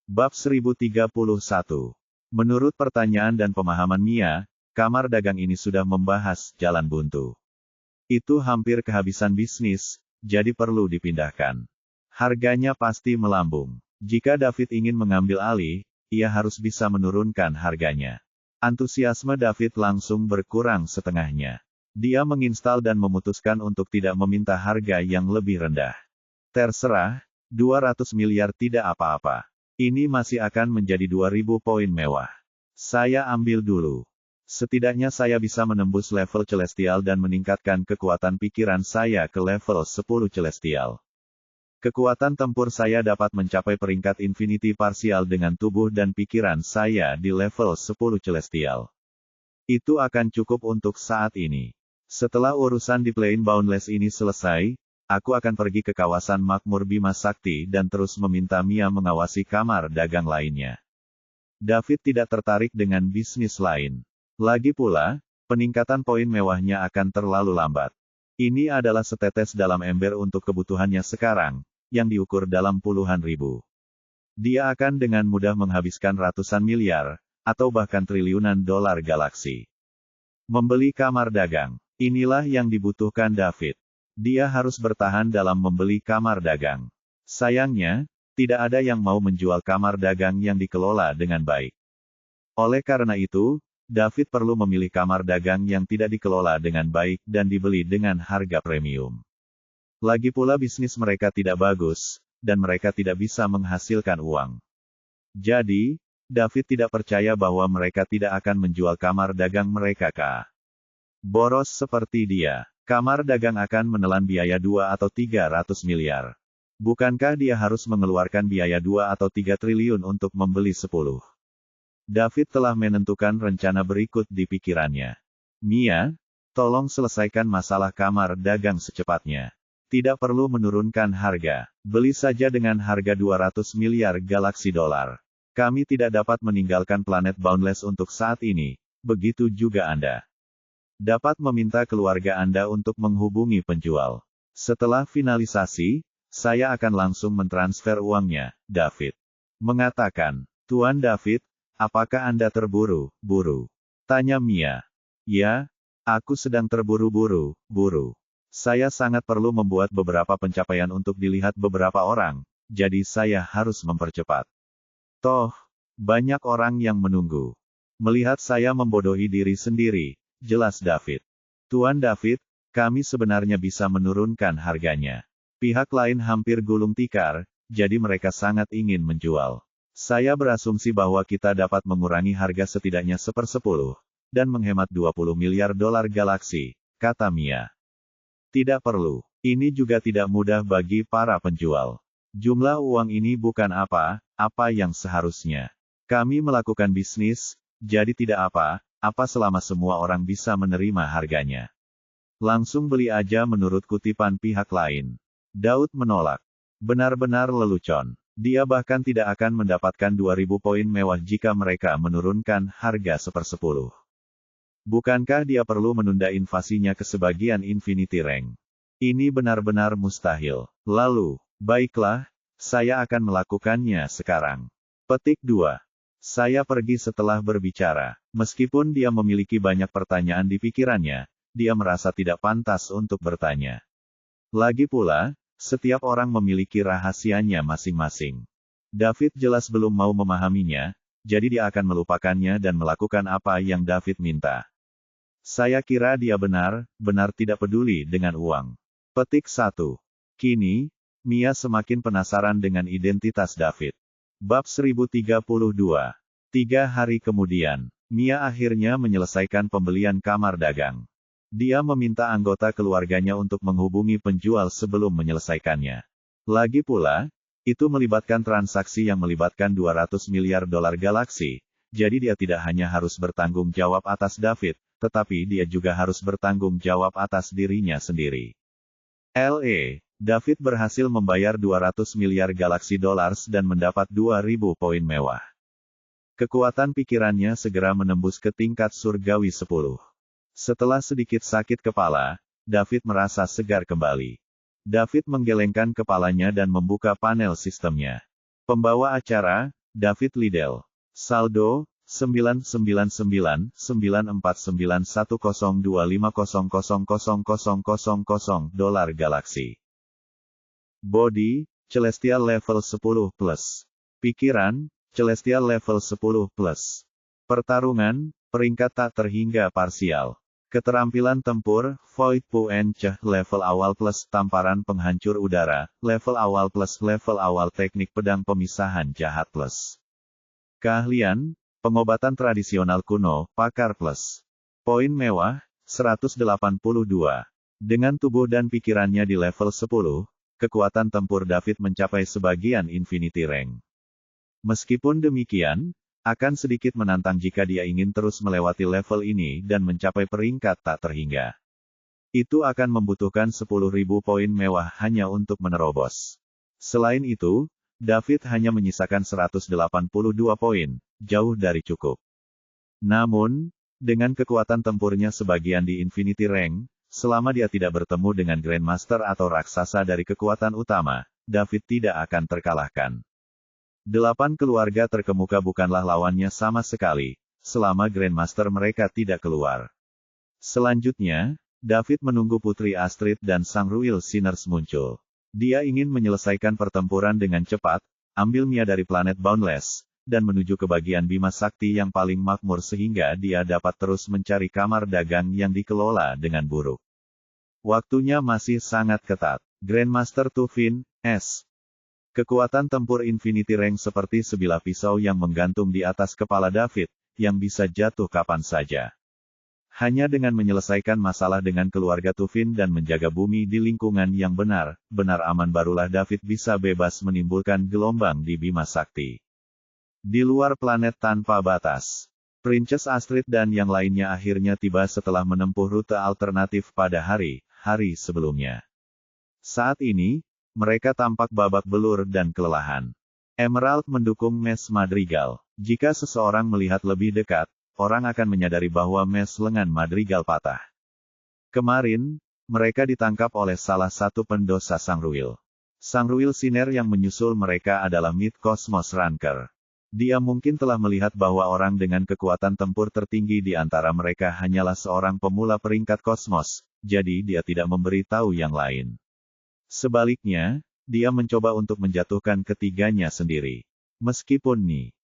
Bab 1031. Menurut pertanyaan dan pemahaman Mia, kamar dagang ini sudah membahas jalan buntu. Itu hampir kehabisan bisnis, jadi perlu dipindahkan. Harganya pasti melambung. Jika David ingin mengambil alih, ia harus bisa menurunkan harganya. Antusiasme David langsung berkurang setengahnya. Dia menginstal dan memutuskan untuk tidak meminta harga yang lebih rendah. Terserah, 200 miliar tidak apa-apa. Ini masih akan menjadi 2000 poin mewah. Saya ambil dulu. Setidaknya saya bisa menembus level celestial dan meningkatkan kekuatan pikiran saya ke level 10 celestial. Kekuatan tempur saya dapat mencapai peringkat infinity parsial dengan tubuh dan pikiran saya di level 10 celestial. Itu akan cukup untuk saat ini. Setelah urusan di Plane Boundless ini selesai, aku akan pergi ke kawasan makmur Bima Sakti dan terus meminta Mia mengawasi kamar dagang lainnya. David tidak tertarik dengan bisnis lain. Lagi pula, peningkatan poin mewahnya akan terlalu lambat. Ini adalah setetes dalam ember untuk kebutuhannya sekarang, yang diukur dalam puluhan ribu. Dia akan dengan mudah menghabiskan ratusan miliar, atau bahkan triliunan dolar galaksi. Membeli kamar dagang. Inilah yang dibutuhkan David. Dia harus bertahan dalam membeli kamar dagang. Sayangnya, tidak ada yang mau menjual kamar dagang yang dikelola dengan baik. Oleh karena itu, David perlu memilih kamar dagang yang tidak dikelola dengan baik dan dibeli dengan harga premium. Lagi pula bisnis mereka tidak bagus, dan mereka tidak bisa menghasilkan uang. Jadi, David tidak percaya bahwa mereka tidak akan menjual kamar dagang mereka ke boros seperti dia. Kamar dagang akan menelan biaya 2 atau 300 miliar. Bukankah dia harus mengeluarkan biaya 2 atau 3 triliun untuk membeli 10? David telah menentukan rencana berikut di pikirannya. Mia, tolong selesaikan masalah kamar dagang secepatnya. Tidak perlu menurunkan harga. Beli saja dengan harga 200 miliar galaksi dolar. Kami tidak dapat meninggalkan planet Boundless untuk saat ini, begitu juga Anda. Dapat meminta keluarga Anda untuk menghubungi penjual. Setelah finalisasi, saya akan langsung mentransfer uangnya, David mengatakan. Tuan David, apakah Anda terburu-buru? Tanya Mia. Ya, aku sedang terburu-buru. Saya sangat perlu membuat beberapa pencapaian untuk dilihat beberapa orang, jadi saya harus mempercepat. Toh, banyak orang yang menunggu. Melihat saya membodohi diri sendiri, jelas David. Tuan David, kami sebenarnya bisa menurunkan harganya. Pihak lain hampir gulung tikar, jadi mereka sangat ingin menjual. Saya berasumsi bahwa kita dapat mengurangi harga setidaknya 1/10, dan menghemat 20 miliar dolar galaksi, kata Mia. Tidak perlu. Ini juga tidak mudah bagi para penjual. Jumlah uang ini bukan apa yang seharusnya. Kami melakukan bisnis, jadi tidak apa selama semua orang bisa menerima harganya. Langsung beli aja menurut kutipan pihak lain. Daud menolak. Benar-benar lelucon. Dia bahkan tidak akan mendapatkan 2000 poin mewah jika mereka menurunkan harga 1/10. Bukankah dia perlu menunda invasinya ke sebagian Infinity Rank? Ini benar-benar mustahil. Lalu, baiklah, saya akan melakukannya sekarang. Petik 2. Saya pergi setelah berbicara. Meskipun dia memiliki banyak pertanyaan di pikirannya, dia merasa tidak pantas untuk bertanya. Lagi pula, setiap orang memiliki rahasianya masing-masing. David jelas belum mau memahaminya, jadi dia akan melupakannya dan melakukan apa yang David minta. Saya kira dia benar tidak peduli dengan uang. Petik 1. Kini, Mia semakin penasaran dengan identitas David. Bab 1032. 3 hari kemudian, Mia akhirnya menyelesaikan pembelian kamar dagang. Dia meminta anggota keluarganya untuk menghubungi penjual sebelum menyelesaikannya. Lagi pula, itu melibatkan transaksi yang melibatkan 200 miliar dolar galaksi, jadi dia tidak hanya harus bertanggung jawab atas David, tetapi dia juga harus bertanggung jawab atas dirinya sendiri. David berhasil membayar 200 miliar galaksi dollars dan mendapat 2000 poin mewah. Kekuatan pikirannya segera menembus ke tingkat surgawi 10. Setelah sedikit sakit kepala, David merasa segar kembali. David menggelengkan kepalanya dan membuka panel sistemnya. Pembawa acara, David Liddell. Saldo, 999949102500000 dolar Galaxy. Body, Celestial level 10+. Pikiran, Celestial level 10+. Pertarungan, peringkat tak terhingga parsial. Keterampilan tempur, Void Punch, level awal plus tamparan penghancur udara, level awal plus level awal teknik pedang pemisahan jahat plus. Keahlian, pengobatan tradisional kuno, pakar plus. Poin mewah, 182. Dengan tubuh dan pikirannya di level 10, kekuatan tempur David mencapai sebagian Infinity Rank. Meskipun demikian, akan sedikit menantang jika dia ingin terus melewati level ini dan mencapai peringkat tak terhingga. Itu akan membutuhkan 10.000 poin mewah hanya untuk menerobos. Selain itu, David hanya menyisakan 182 poin, jauh dari cukup. Namun, dengan kekuatan tempurnya sebagian di Infinity Rank, selama dia tidak bertemu dengan Grandmaster atau raksasa dari kekuatan utama, David tidak akan terkalahkan. 8 keluarga terkemuka bukanlah lawannya sama sekali, selama Grandmaster mereka tidak keluar. Selanjutnya, David menunggu Putri Astrid dan Sang Ruil Sinners muncul. Dia ingin menyelesaikan pertempuran dengan cepat, ambil Mia dari planet Boundless, dan menuju ke bagian Bima Sakti yang paling makmur sehingga dia dapat terus mencari kamar dagang yang dikelola dengan buruk. Waktunya masih sangat ketat. Grandmaster Tufin, S. Kekuatan tempur Infinity Rank seperti sebilah pisau yang menggantung di atas kepala David, yang bisa jatuh kapan saja. Hanya dengan menyelesaikan masalah dengan keluarga Tufin dan menjaga bumi di lingkungan yang benar aman barulah David bisa bebas menimbulkan gelombang di Bima Sakti. Di luar planet tanpa batas, Princess Astrid dan yang lainnya akhirnya tiba setelah menempuh rute alternatif pada hari sebelumnya. Saat ini, mereka tampak babak belur dan kelelahan. Emerald mendukung Mes Madrigal. Jika seseorang melihat lebih dekat, orang akan menyadari bahwa mes lengan Madrigal patah. Kemarin, mereka ditangkap oleh salah satu pendosa Sang Ruil. Sang Ruil Sinner yang menyusul mereka adalah Mid Cosmos Ranker. Dia mungkin telah melihat bahwa orang dengan kekuatan tempur tertinggi di antara mereka hanyalah seorang pemula peringkat kosmos, jadi dia tidak memberitahu yang lain. Sebaliknya, dia mencoba untuk menjatuhkan ketiganya sendiri. Meskipun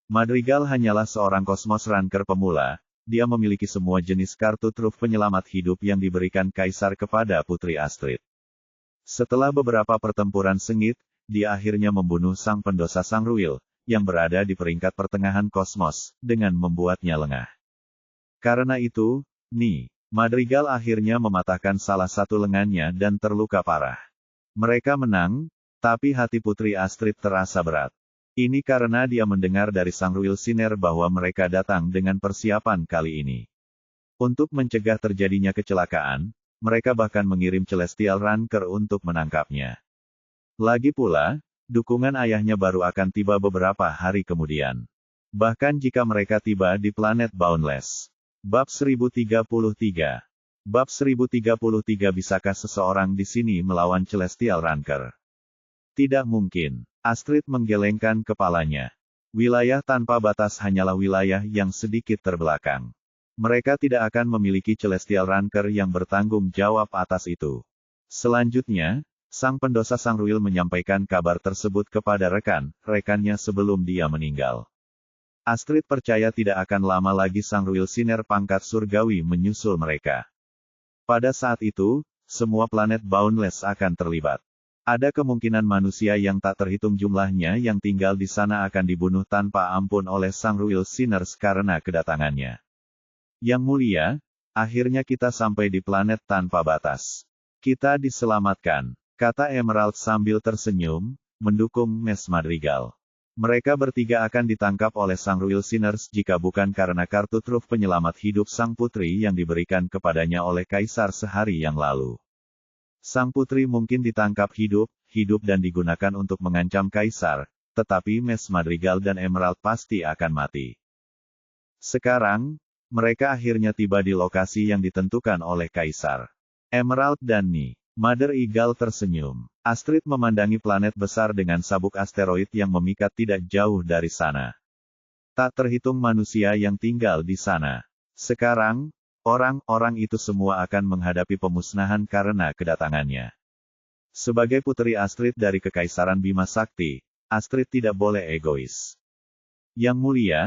Madrigal hanyalah seorang Cosmos Ranker pemula, dia memiliki semua jenis kartu truf penyelamat hidup yang diberikan Kaisar kepada Putri Astrid. Setelah beberapa pertempuran sengit, dia akhirnya membunuh sang pendosa Sang Ruil, yang berada di peringkat pertengahan kosmos, dengan membuatnya lengah. Karena itu, Madrigal akhirnya mematahkan salah satu lengannya dan terluka parah. Mereka menang, tapi hati Putri Astrid terasa berat. Ini karena dia mendengar dari Sang Ruil Sinner bahwa mereka datang dengan persiapan kali ini. Untuk mencegah terjadinya kecelakaan, mereka bahkan mengirim Celestial Ranker untuk menangkapnya. Lagi pula, dukungan ayahnya baru akan tiba beberapa hari kemudian. Bahkan jika mereka tiba di planet Boundless. Bab 1033. Bab 1033. Bisakah seseorang di sini melawan Celestial Ranker? Tidak mungkin. Astrid menggelengkan kepalanya. Wilayah tanpa batas hanyalah wilayah yang sedikit terbelakang. Mereka tidak akan memiliki Celestial Ranker yang bertanggung jawab atas itu. Selanjutnya, sang pendosa Sang Ruil menyampaikan kabar tersebut kepada rekannya sebelum dia meninggal. Astrid percaya tidak akan lama lagi Sang Ruil Sinner pangkat surgawi menyusul mereka. Pada saat itu, semua planet Boundless akan terlibat. Ada kemungkinan manusia yang tak terhitung jumlahnya yang tinggal di sana akan dibunuh tanpa ampun oleh Sang Ruil Sinners karena kedatangannya. Yang mulia, akhirnya kita sampai di planet tanpa batas. Kita diselamatkan, kata Emerald sambil tersenyum, mendukung Mes Madrigal. Mereka bertiga akan ditangkap oleh Sang Ruil Sinners jika bukan karena kartu truf penyelamat hidup Sang Putri yang diberikan kepadanya oleh Kaisar sehari yang lalu. Sang Putri mungkin ditangkap hidup dan digunakan untuk mengancam Kaisar, tetapi Mes Madrigal dan Emerald pasti akan mati. Sekarang, mereka akhirnya tiba di lokasi yang ditentukan oleh Kaisar. Emerald dan Mother Eagle tersenyum. Astrid memandangi planet besar dengan sabuk asteroid yang memikat tidak jauh dari sana. Tak terhitung manusia yang tinggal di sana. Sekarang, orang-orang itu semua akan menghadapi pemusnahan karena kedatangannya. Sebagai putri Astrid dari Kekaisaran Bima Sakti, Astrid tidak boleh egois. Yang mulia,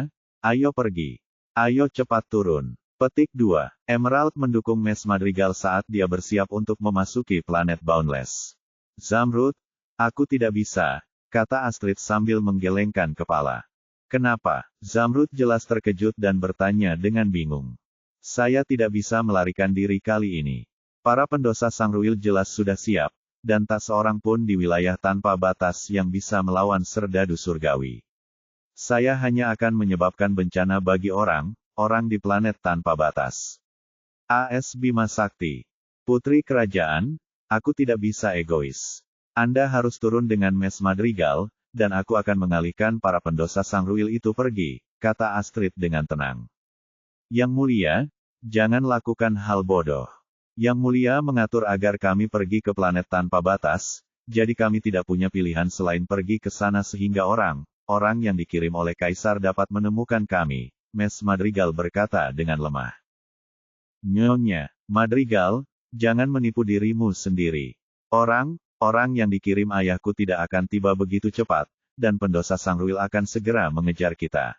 ayo pergi. Ayo cepat turun. Petik 2. Emerald mendukung Mes Madrigal saat dia bersiap untuk memasuki planet Boundless. Zamrud, aku tidak bisa, kata Astrid sambil menggelengkan kepala. Kenapa? Zamrud jelas terkejut dan bertanya dengan bingung. Saya tidak bisa melarikan diri kali ini. Para pendosa Sangruil jelas sudah siap, dan tak seorang pun di wilayah tanpa batas yang bisa melawan serdadu surgawi. Saya hanya akan menyebabkan bencana bagi orang di planet tanpa batas. AS Bima Sakti. Putri Kerajaan, aku tidak bisa egois. Anda harus turun dengan Mes Madrigal, dan aku akan mengalihkan para pendosa Sangruil itu pergi, kata Astrid dengan tenang. Yang mulia, jangan lakukan hal bodoh. Yang mulia mengatur agar kami pergi ke planet tanpa batas, jadi kami tidak punya pilihan selain pergi ke sana sehingga orang yang dikirim oleh Kaisar dapat menemukan kami, Mes Madrigal berkata dengan lemah. Nyonya, Madrigal, jangan menipu dirimu sendiri. Orang yang dikirim ayahku tidak akan tiba begitu cepat, dan pendosa Sangruil akan segera mengejar kita.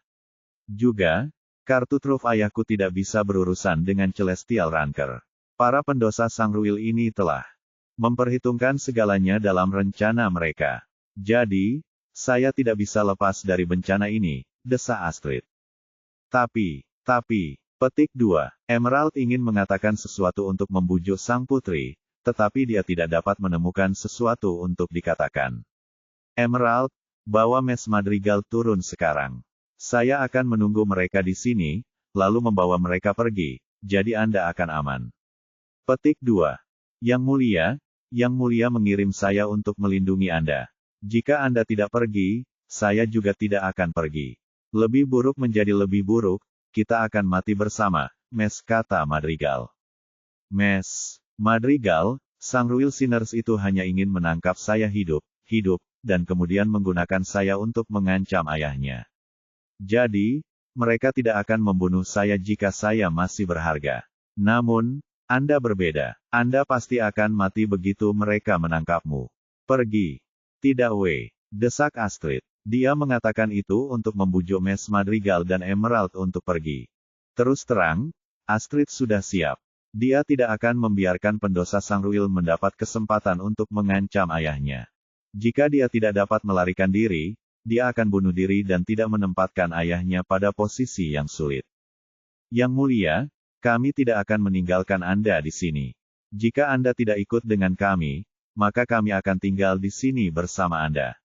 Juga, kartu truf ayahku tidak bisa berurusan dengan Celestial Ranker. Para pendosa Sangruil ini telah memperhitungkan segalanya dalam rencana mereka. Jadi, saya tidak bisa lepas dari bencana ini, desa Astrid. Tapi, petik 2, Emerald ingin mengatakan sesuatu untuk membujuk sang putri, tetapi dia tidak dapat menemukan sesuatu untuk dikatakan. Emerald, bawa Mes Madrigal turun sekarang. Saya akan menunggu mereka di sini, lalu membawa mereka pergi, jadi Anda akan aman. Petik 2. Yang mulia mengirim saya untuk melindungi Anda. Jika Anda tidak pergi, saya juga tidak akan pergi. Lebih buruk menjadi lebih buruk, kita akan mati bersama, Mes, kata Madrigal. Mes Madrigal, Sangruil Sinners itu hanya ingin menangkap saya hidup, dan kemudian menggunakan saya untuk mengancam ayahnya. Jadi, mereka tidak akan membunuh saya jika saya masih berharga. Namun, Anda berbeda. Anda pasti akan mati begitu mereka menangkapmu. Pergi. Tidak desak Astrid. Dia mengatakan itu untuk membujuk Mes Madrigal dan Emerald untuk pergi. Terus terang, Astrid sudah siap. Dia tidak akan membiarkan pendosa Sangruil mendapat kesempatan untuk mengancam ayahnya. Jika dia tidak dapat melarikan diri, dia akan bunuh diri dan tidak menempatkan ayahnya pada posisi yang sulit. Yang mulia, kami tidak akan meninggalkan Anda di sini. Jika Anda tidak ikut dengan kami, maka kami akan tinggal di sini bersama Anda.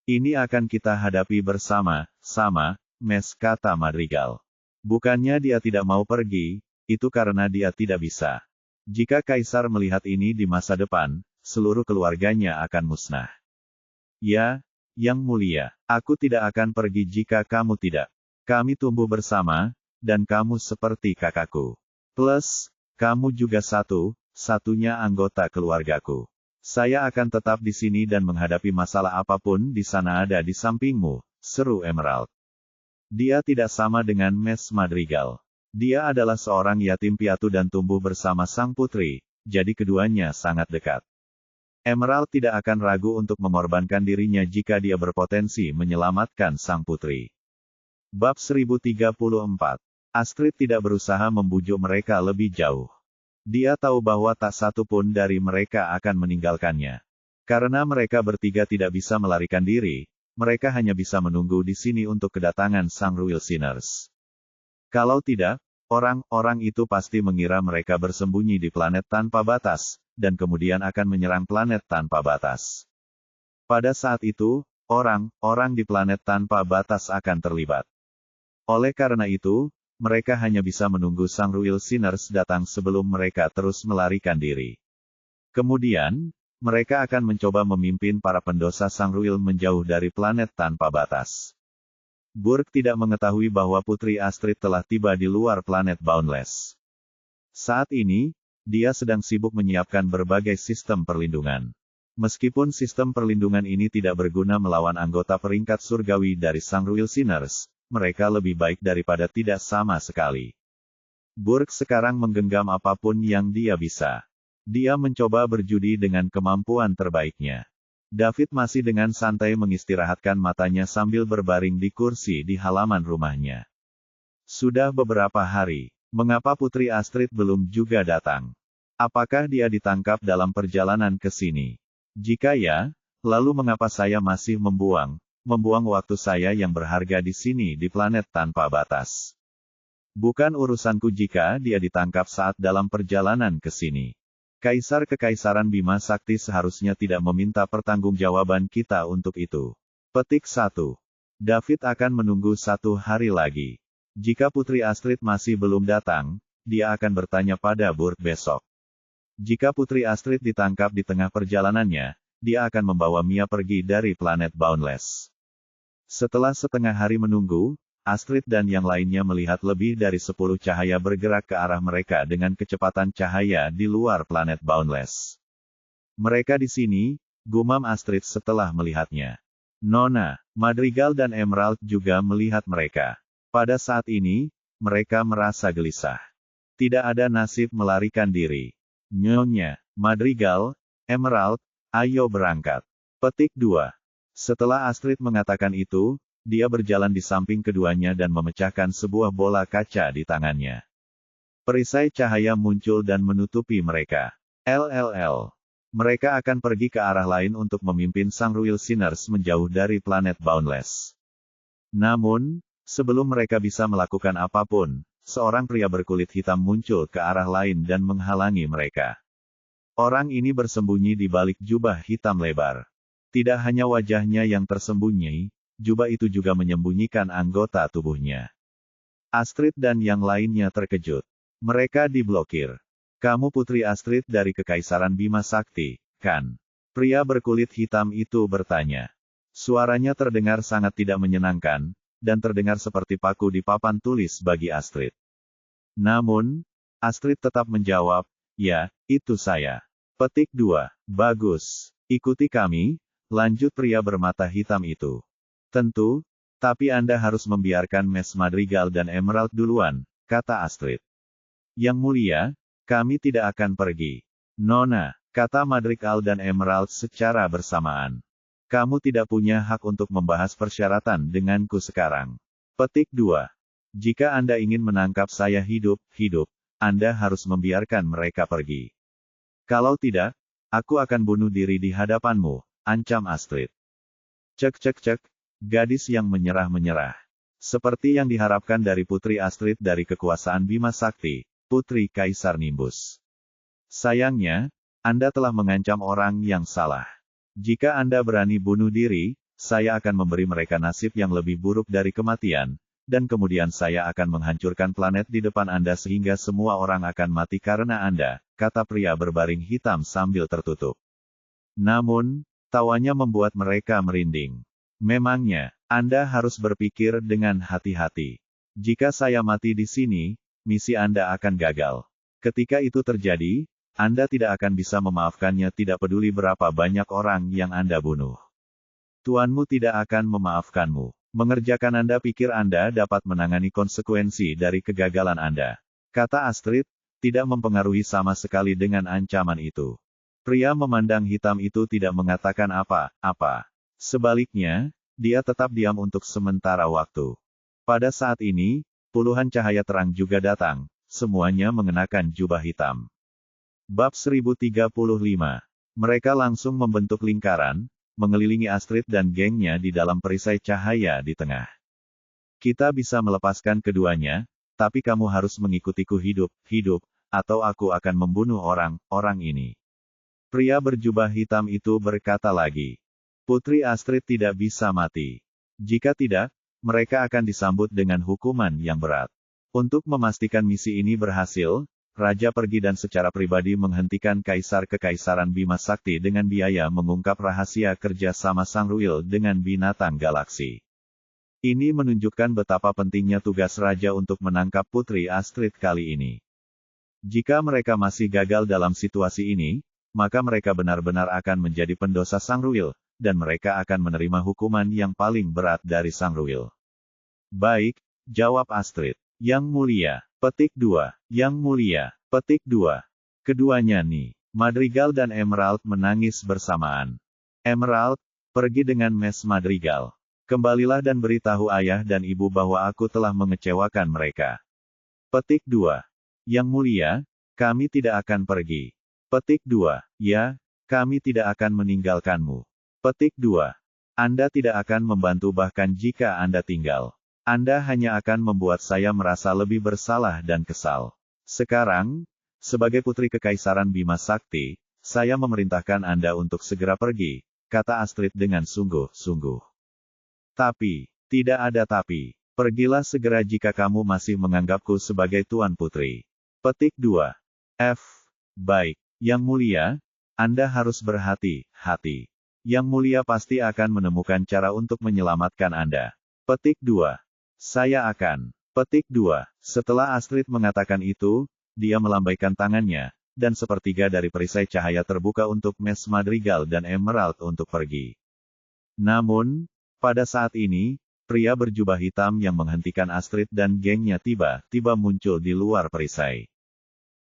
Ini akan kita hadapi bersama-sama, Mes, kata Madrigal. Bukannya dia tidak mau pergi, itu karena dia tidak bisa. Jika Kaisar melihat ini di masa depan, seluruh keluarganya akan musnah. Ya, Yang mulia, aku tidak akan pergi jika kamu tidak. Kami tumbuh bersama, dan kamu seperti kakakku. Plus, kamu juga satu-satunya anggota keluargaku. Saya akan tetap di sini dan menghadapi masalah apapun di sana ada di sampingmu, seru Emerald. Dia tidak sama dengan Mes Madrigal. Dia adalah seorang yatim piatu dan tumbuh bersama sang putri, jadi keduanya sangat dekat. Emerald tidak akan ragu untuk mengorbankan dirinya jika dia berpotensi menyelamatkan sang putri. Bab 1034. Astrid tidak berusaha membujuk mereka lebih jauh. Dia tahu bahwa tak satu pun dari mereka akan meninggalkannya. Karena mereka bertiga tidak bisa melarikan diri, mereka hanya bisa menunggu di sini untuk kedatangan Sangruil Sinners. Kalau tidak, orang-orang itu pasti mengira mereka bersembunyi di planet tanpa batas, dan kemudian akan menyerang planet tanpa batas. Pada saat itu, orang-orang di planet tanpa batas akan terlibat. Oleh karena itu, mereka hanya bisa menunggu Sangruil Sinners datang sebelum mereka terus melarikan diri. Kemudian, mereka akan mencoba memimpin para pendosa Sangruil menjauh dari planet tanpa batas. Burg tidak mengetahui bahwa Putri Astrid telah tiba di luar planet Boundless. Saat ini, dia sedang sibuk menyiapkan berbagai sistem perlindungan. Meskipun sistem perlindungan ini tidak berguna melawan anggota peringkat surgawi dari Sangruil Sinners, mereka lebih baik daripada tidak sama sekali. Burke sekarang menggenggam apapun yang dia bisa. Dia mencoba berjudi dengan kemampuan terbaiknya. David masih dengan santai mengistirahatkan matanya sambil berbaring di kursi di halaman rumahnya. Sudah beberapa hari, mengapa Putri Astrid belum juga datang? Apakah dia ditangkap dalam perjalanan ke sini? Jika ya, lalu mengapa saya masih membuang waktu saya yang berharga di sini di planet tanpa batas? Bukan urusanku jika dia ditangkap saat dalam perjalanan ke sini. Kaisar Kekaisaran Bima Sakti seharusnya tidak meminta pertanggungjawaban kita untuk itu. Petik 1. David akan menunggu 1 hari lagi. Jika Putri Astrid masih belum datang, dia akan bertanya pada Burke besok. Jika Putri Astrid ditangkap di tengah perjalanannya, dia akan membawa Mia pergi dari planet Boundless. Setelah setengah hari menunggu, Astrid dan yang lainnya melihat lebih dari 10 cahaya bergerak ke arah mereka dengan kecepatan cahaya di luar planet Boundless. Mereka di sini, gumam Astrid setelah melihatnya. Nona, Madrigal dan Emerald juga melihat mereka. Pada saat ini, mereka merasa gelisah. Tidak ada nasib melarikan diri. Nyonya, Madrigal, Emerald, ayo berangkat. Petik 2. Setelah Astrid mengatakan itu, dia berjalan di samping keduanya dan memecahkan sebuah bola kaca di tangannya. Perisai cahaya muncul dan menutupi mereka. LLL. Mereka akan pergi ke arah lain untuk memimpin Sangruil Sinners menjauh dari planet Boundless. Namun, sebelum mereka bisa melakukan apapun, seorang pria berkulit hitam muncul ke arah lain dan menghalangi mereka. Orang ini bersembunyi di balik jubah hitam lebar. Tidak hanya wajahnya yang tersembunyi, jubah itu juga menyembunyikan anggota tubuhnya. Astrid dan yang lainnya terkejut. Mereka diblokir. Kamu Putri Astrid dari Kekaisaran Bima Sakti, kan? Pria berkulit hitam itu bertanya. Suaranya terdengar sangat tidak menyenangkan, dan terdengar seperti paku di papan tulis bagi Astrid. Namun, Astrid tetap menjawab, ya, itu saya. Petik 2. Bagus. Ikuti kami, lanjut pria bermata hitam itu. Tentu, tapi Anda harus membiarkan Miss Madrigal dan Emerald duluan, kata Astrid. Yang mulia, kami tidak akan pergi. Nona, kata Madrigal dan Emerald secara bersamaan. Kamu tidak punya hak untuk membahas persyaratan denganku sekarang. Petik 2. Jika Anda ingin menangkap saya hidup, Anda harus membiarkan mereka pergi. Kalau tidak, aku akan bunuh diri di hadapanmu, ancam Astrid. Cek, gadis yang menyerah. Seperti yang diharapkan dari Putri Astrid dari kekuasaan Bima Sakti, Putri Kaisar Nimbus. Sayangnya, Anda telah mengancam orang yang salah. Jika Anda berani bunuh diri, saya akan memberi mereka nasib yang lebih buruk dari kematian, dan kemudian saya akan menghancurkan planet di depan Anda sehingga semua orang akan mati karena Anda, kata pria berbaring hitam sambil tertutup. Namun, tawanya membuat mereka merinding. Memangnya, Anda harus berpikir dengan hati-hati. Jika saya mati di sini, misi Anda akan gagal. Ketika itu terjadi, Anda tidak akan bisa memaafkannya tidak peduli berapa banyak orang yang Anda bunuh. Tuanmu tidak akan memaafkanmu. Mengerjakan Anda pikir Anda dapat menangani konsekuensi dari kegagalan Anda. Kata Astrid, tidak mempengaruhi sama sekali dengan ancaman itu. Pria memandang hitam itu tidak mengatakan apa-apa. Sebaliknya, dia tetap diam untuk sementara waktu. Pada saat ini, puluhan cahaya terang juga datang, semuanya mengenakan jubah hitam. Bab 1035. Mereka langsung membentuk lingkaran, mengelilingi Astrid dan gengnya di dalam perisai cahaya di tengah. Kita bisa melepaskan keduanya, tapi kamu harus mengikutiku hidup, atau aku akan membunuh orang ini. Pria berjubah hitam itu berkata lagi. Putri Astrid tidak bisa mati. Jika tidak, mereka akan disambut dengan hukuman yang berat. Untuk memastikan misi ini berhasil, Raja pergi dan secara pribadi menghentikan Kaisar Kekaisaran Bima Sakti dengan biaya mengungkap rahasia kerja sama Sangruil dengan binatang galaksi. Ini menunjukkan betapa pentingnya tugas Raja untuk menangkap Putri Astrid kali ini. Jika mereka masih gagal dalam situasi ini, maka mereka benar-benar akan menjadi pendosa Sangruil, dan mereka akan menerima hukuman yang paling berat dari Sangruil. Baik, jawab Astrid. Yang mulia. Petik 2. Yang mulia. Petik 2. Keduanya nih, Madrigal dan Emerald menangis bersamaan. Emerald, pergi dengan Mes Madrigal. Kembalilah dan beritahu ayah dan ibu bahwa aku telah mengecewakan mereka. Petik 2. Yang mulia, kami tidak akan pergi. Petik 2. Ya, kami tidak akan meninggalkanmu. Petik 2. Anda tidak akan membantu bahkan jika Anda tinggal. Anda hanya akan membuat saya merasa lebih bersalah dan kesal. Sekarang, sebagai putri Kekaisaran Bima Sakti, saya memerintahkan Anda untuk segera pergi, kata Astrid dengan sungguh-sungguh. Tapi, tidak ada tapi. Pergilah segera jika kamu masih menganggapku sebagai Tuan Putri. Petik 2. F. Baik, Yang mulia, Anda harus berhati-hati. Yang mulia pasti akan menemukan cara untuk menyelamatkan Anda. Petik 2. Saya akan. Petik 2. Setelah Astrid mengatakan itu, dia melambaikan tangannya, dan sepertiga dari perisai cahaya terbuka untuk Mes Madrigal dan Emerald untuk pergi. Namun, pada saat ini, pria berjubah hitam yang menghentikan Astrid dan gengnya tiba-tiba muncul di luar perisai.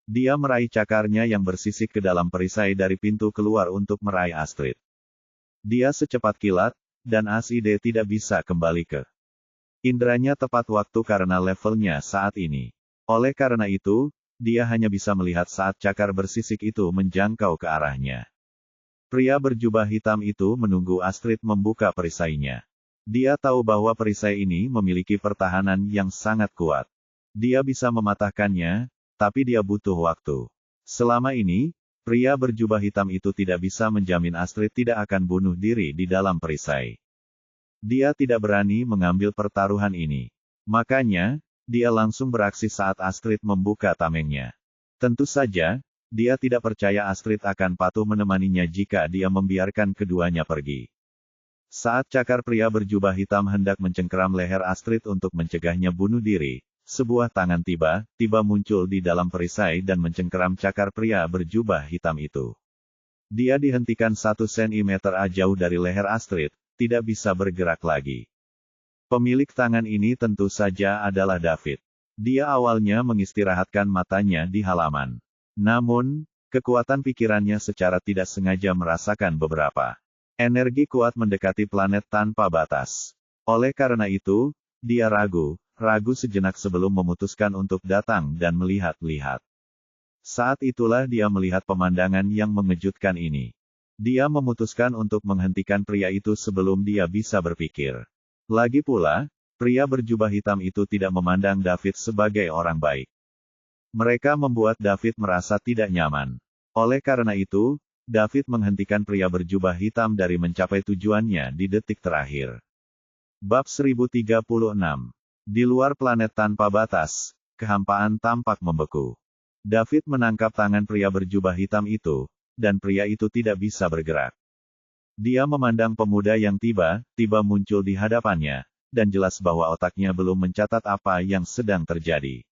Dia meraih cakarnya yang bersisik ke dalam perisai dari pintu keluar untuk meraih Astrid. Dia secepat kilat, dan Aside tidak bisa kembali ke inderanya tepat waktu karena levelnya saat ini. Oleh karena itu, dia hanya bisa melihat saat cakar bersisik itu menjangkau ke arahnya. Pria berjubah hitam itu menunggu Astrid membuka perisainya. Dia tahu bahwa perisai ini memiliki pertahanan yang sangat kuat. Dia bisa mematahkannya, tapi dia butuh waktu. Selama ini, pria berjubah hitam itu tidak bisa menjamin Astrid tidak akan bunuh diri di dalam perisai. Dia tidak berani mengambil pertaruhan ini. Makanya, dia langsung beraksi saat Astrid membuka tamengnya. Tentu saja, dia tidak percaya Astrid akan patuh menemaninya jika dia membiarkan keduanya pergi. Saat cakar pria berjubah hitam hendak mencengkeram leher Astrid untuk mencegahnya bunuh diri, sebuah tangan tiba-tiba muncul di dalam perisai dan mencengkeram cakar pria berjubah hitam itu. Dia dihentikan 1 cm jauh dari leher Astrid, tidak bisa bergerak lagi. Pemilik tangan ini tentu saja adalah David. Dia awalnya mengistirahatkan matanya di halaman. Namun, kekuatan pikirannya secara tidak sengaja merasakan beberapa energi kuat mendekati planet tanpa batas. Oleh karena itu, dia ragu sejenak sebelum memutuskan untuk datang dan melihat-lihat. Saat itulah dia melihat pemandangan yang mengejutkan ini. Dia memutuskan untuk menghentikan pria itu sebelum dia bisa berpikir. Lagi pula, pria berjubah hitam itu tidak memandang David sebagai orang baik. Mereka membuat David merasa tidak nyaman. Oleh karena itu, David menghentikan pria berjubah hitam dari mencapai tujuannya di detik terakhir. Bab 1036. Di luar planet tanpa batas, kehampaan tampak membeku. David menangkap tangan pria berjubah hitam itu, dan pria itu tidak bisa bergerak. Dia memandang pemuda yang tiba-tiba muncul di hadapannya, dan jelas bahwa otaknya belum mencatat apa yang sedang terjadi.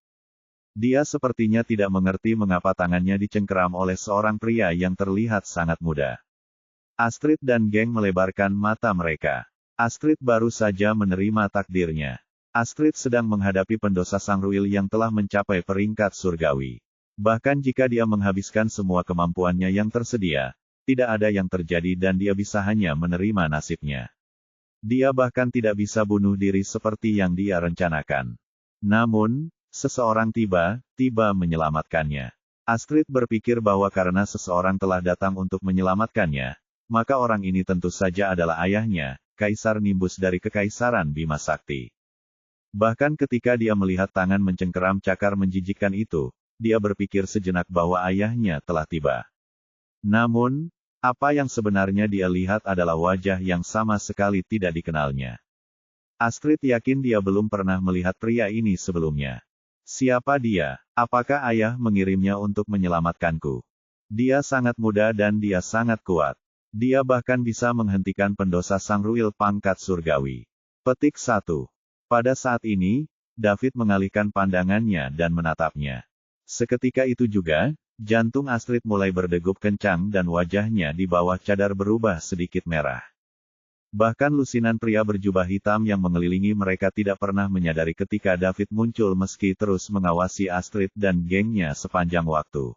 Dia sepertinya tidak mengerti mengapa tangannya dicengkeram oleh seorang pria yang terlihat sangat muda. Astrid dan geng melebarkan mata mereka. Astrid baru saja menerima takdirnya. Astrid sedang menghadapi pendosa Sangruil yang telah mencapai peringkat surgawi. Bahkan jika dia menghabiskan semua kemampuannya yang tersedia, tidak ada yang terjadi dan dia bisa hanya menerima nasibnya. Dia bahkan tidak bisa bunuh diri seperti yang dia rencanakan. Namun, seseorang tiba-tiba menyelamatkannya. Astrid berpikir bahwa karena seseorang telah datang untuk menyelamatkannya, maka orang ini tentu saja adalah ayahnya, Kaisar Nimbus dari Kekaisaran Bima Sakti. Bahkan ketika dia melihat tangan mencengkeram cakar menjijikkan itu, dia berpikir sejenak bahwa ayahnya telah tiba. Namun, apa yang sebenarnya dia lihat adalah wajah yang sama sekali tidak dikenalnya. Astrid yakin dia belum pernah melihat pria ini sebelumnya. Siapa dia? Apakah ayah mengirimnya untuk menyelamatkanku? Dia sangat muda dan dia sangat kuat. Dia bahkan bisa menghentikan pendosa Sangruil pangkat surgawi. Petik 1. Pada saat ini, David mengalihkan pandangannya dan menatapnya. Seketika itu juga, jantung Astrid mulai berdegup kencang dan wajahnya di bawah cadar berubah sedikit merah. Bahkan lusinan pria berjubah hitam yang mengelilingi mereka tidak pernah menyadari ketika David muncul meski terus mengawasi Astrid dan gengnya sepanjang waktu.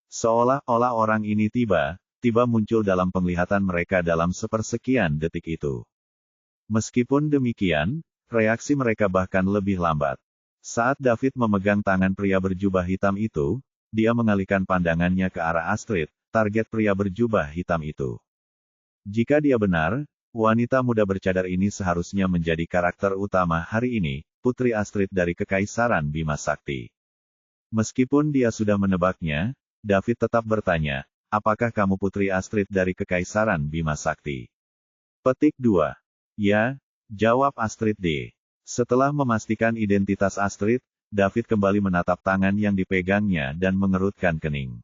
Seolah-olah orang ini tiba-tiba muncul dalam penglihatan mereka dalam sepersekian detik itu. Meskipun demikian, reaksi mereka bahkan lebih lambat. Saat David memegang tangan pria berjubah hitam itu, dia mengalihkan pandangannya ke arah Astrid, target pria berjubah hitam itu. Jika dia benar, wanita muda bercadar ini seharusnya menjadi karakter utama hari ini, Putri Astrid dari Kekaisaran Bima Sakti. Meskipun dia sudah menebaknya, David tetap bertanya, apakah kamu Putri Astrid dari Kekaisaran Bima Sakti? Petik 2. Ya, jawab Astrid D. Setelah memastikan identitas Astrid, David kembali menatap tangan yang dipegangnya dan mengerutkan kening.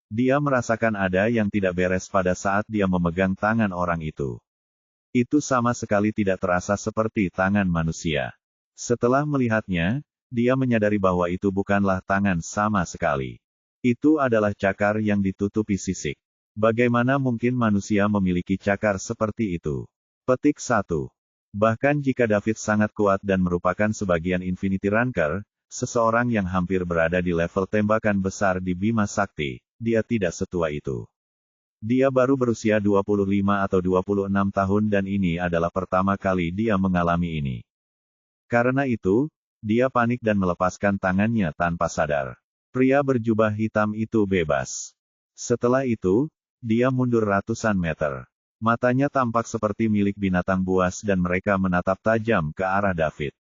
Dia merasakan ada yang tidak beres pada saat dia memegang tangan orang itu. Itu sama sekali tidak terasa seperti tangan manusia. Setelah melihatnya, dia menyadari bahwa itu bukanlah tangan sama sekali. Itu adalah cakar yang ditutupi sisik. Bagaimana mungkin manusia memiliki cakar seperti itu? Petik 1. Bahkan jika David sangat kuat dan merupakan sebagian Infinity Ranker, seseorang yang hampir berada di level tembakan besar di Bima Sakti, dia tidak setua itu. Dia baru berusia 25 atau 26 tahun dan ini adalah pertama kali dia mengalami ini. Karena itu, dia panik dan melepaskan tangannya tanpa sadar. Pria berjubah hitam itu bebas. Setelah itu, dia mundur ratusan meter. Matanya tampak seperti milik binatang buas dan mereka menatap tajam ke arah David.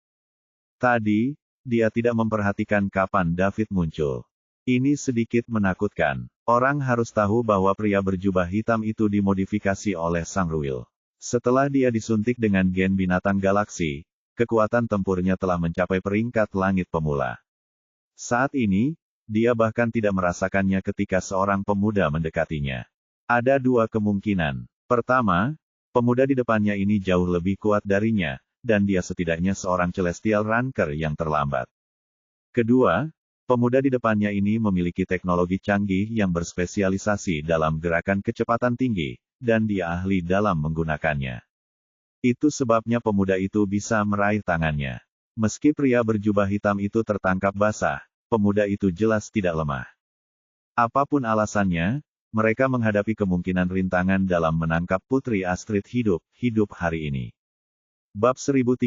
Tadi, dia tidak memperhatikan kapan David muncul. Ini sedikit menakutkan. Orang harus tahu bahwa pria berjubah hitam itu dimodifikasi oleh Sang Ruil. Setelah dia disuntik dengan gen binatang galaksi, kekuatan tempurnya telah mencapai peringkat langit pemula. Saat ini, dia bahkan tidak merasakannya ketika seorang pemuda mendekatinya. Ada dua kemungkinan. Pertama, pemuda di depannya ini jauh lebih kuat darinya, dan dia setidaknya seorang Celestial Ranker yang terlambat. Kedua, pemuda di depannya ini memiliki teknologi canggih yang berspesialisasi dalam gerakan kecepatan tinggi, dan dia ahli dalam menggunakannya. Itu sebabnya pemuda itu bisa meraih tangannya. Meski pria berjubah hitam itu tertangkap basah, pemuda itu jelas tidak lemah. Apapun alasannya, mereka menghadapi kemungkinan rintangan dalam menangkap Putri Astrid hidup hari ini. Bab 1037.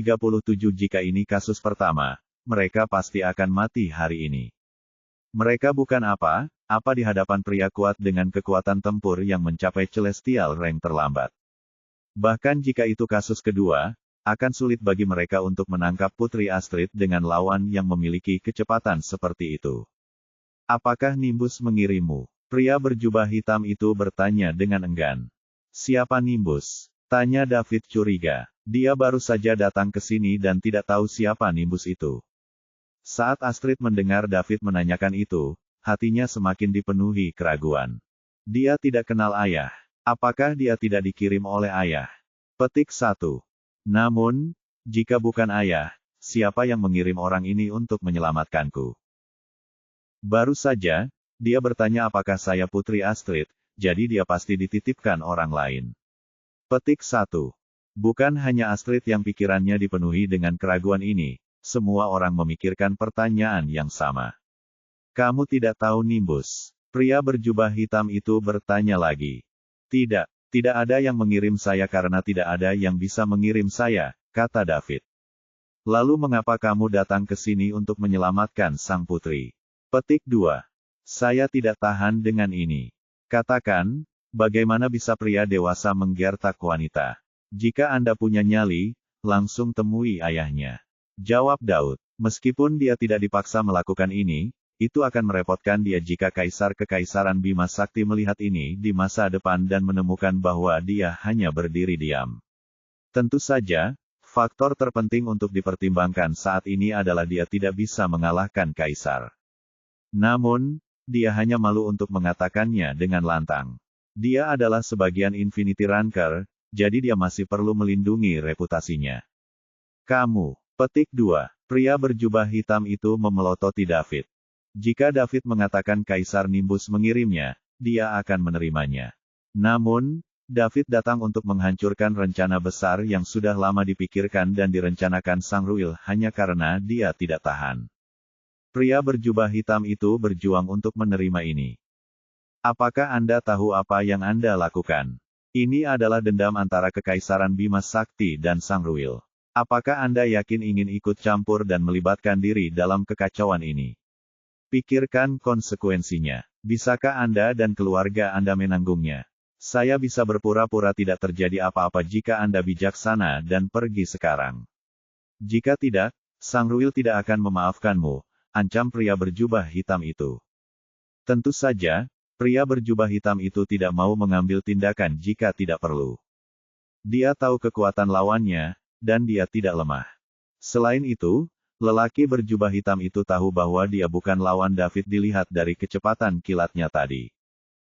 Jika ini kasus pertama, mereka pasti akan mati hari ini. Mereka bukan apa-apa di hadapan pria kuat dengan kekuatan tempur yang mencapai Celestial Rank terlambat. Bahkan jika itu kasus kedua, akan sulit bagi mereka untuk menangkap Putri Astrid dengan lawan yang memiliki kecepatan seperti itu. Apakah Nimbus mengirimmu? Pria berjubah hitam itu bertanya dengan enggan. Siapa Nimbus? Tanya David curiga. Dia baru saja datang ke sini dan tidak tahu siapa Nimbus itu. Saat Astrid mendengar David menanyakan itu, hatinya semakin dipenuhi keraguan. Dia tidak kenal ayah. Apakah dia tidak dikirim oleh ayah? Petik 1. Namun, jika bukan ayah, siapa yang mengirim orang ini untuk menyelamatkanku? Baru saja, dia bertanya apakah saya Putri Astrid, jadi dia pasti dititipkan orang lain. Petik 1. Bukan hanya Astrid yang pikirannya dipenuhi dengan keraguan ini, semua orang memikirkan pertanyaan yang sama. Kamu tidak tahu Nimbus? Pria berjubah hitam itu bertanya lagi. Tidak ada yang mengirim saya karena tidak ada yang bisa mengirim saya, kata David. Lalu mengapa kamu datang ke sini untuk menyelamatkan sang putri? Petik 2. Saya tidak tahan dengan ini. Katakan, bagaimana bisa pria dewasa menggertak wanita? Jika Anda punya nyali, langsung temui ayahnya. Jawab Daud. Meskipun dia tidak dipaksa melakukan ini, itu akan merepotkan dia jika Kaisar Kekaisaran Bima Sakti melihat ini di masa depan dan menemukan bahwa dia hanya berdiri diam. Tentu saja, faktor terpenting untuk dipertimbangkan saat ini adalah dia tidak bisa mengalahkan Kaisar. Namun, dia hanya malu untuk mengatakannya dengan lantang. Dia adalah sebagian Infinity Ranker, jadi dia masih perlu melindungi reputasinya. Kamu. Petik 2. Pria berjubah hitam itu memelototi David. Jika David mengatakan Kaisar Nimbus mengirimnya, dia akan menerimanya. Namun, David datang untuk menghancurkan rencana besar yang sudah lama dipikirkan dan direncanakan Sangruil hanya karena dia tidak tahan. Pria berjubah hitam itu berjuang untuk menerima ini. Apakah Anda tahu apa yang Anda lakukan? Ini adalah dendam antara Kekaisaran Bima Sakti dan Sangruil. Apakah Anda yakin ingin ikut campur dan melibatkan diri dalam kekacauan ini? Pikirkan konsekuensinya. Bisakah Anda dan keluarga Anda menanggungnya? Saya bisa berpura-pura tidak terjadi apa-apa jika Anda bijaksana dan pergi sekarang. Jika tidak, Sangruil tidak akan memaafkanmu, ancam pria berjubah hitam itu. Tentu saja, pria berjubah hitam itu tidak mau mengambil tindakan jika tidak perlu. Dia tahu kekuatan lawannya, dan dia tidak lemah. Selain itu, lelaki berjubah hitam itu tahu bahwa dia bukan lawan David dilihat dari kecepatan kilatnya tadi.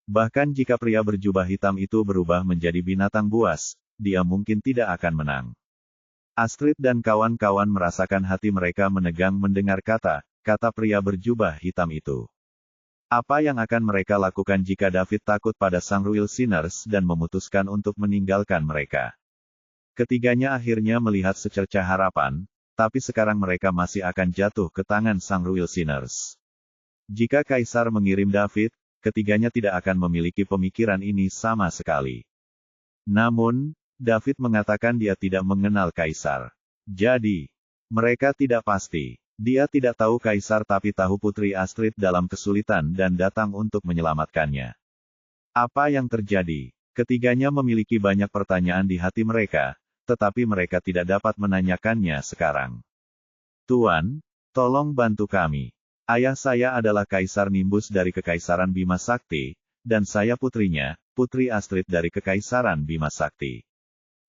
Bahkan jika pria berjubah hitam itu berubah menjadi binatang buas, dia mungkin tidak akan menang. Astrid dan kawan-kawan merasakan hati mereka menegang mendengar kata pria berjubah hitam itu. Apa yang akan mereka lakukan jika David takut pada Sangruil Sinners dan memutuskan untuk meninggalkan mereka? Ketiganya akhirnya melihat secercah harapan, tapi sekarang mereka masih akan jatuh ke tangan Sangruil Sinners. Jika Kaisar mengirim David, ketiganya tidak akan memiliki pemikiran ini sama sekali. Namun, David mengatakan dia tidak mengenal Kaisar. Jadi, mereka tidak pasti. Dia tidak tahu Kaisar tapi tahu Putri Astrid dalam kesulitan dan datang untuk menyelamatkannya. Apa yang terjadi? Ketiganya memiliki banyak pertanyaan di hati mereka, tetapi mereka tidak dapat menanyakannya sekarang. Tuan, tolong bantu kami. Ayah saya adalah Kaisar Nimbus dari Kekaisaran Bima Sakti, dan saya putrinya, Putri Astrid dari Kekaisaran Bima Sakti.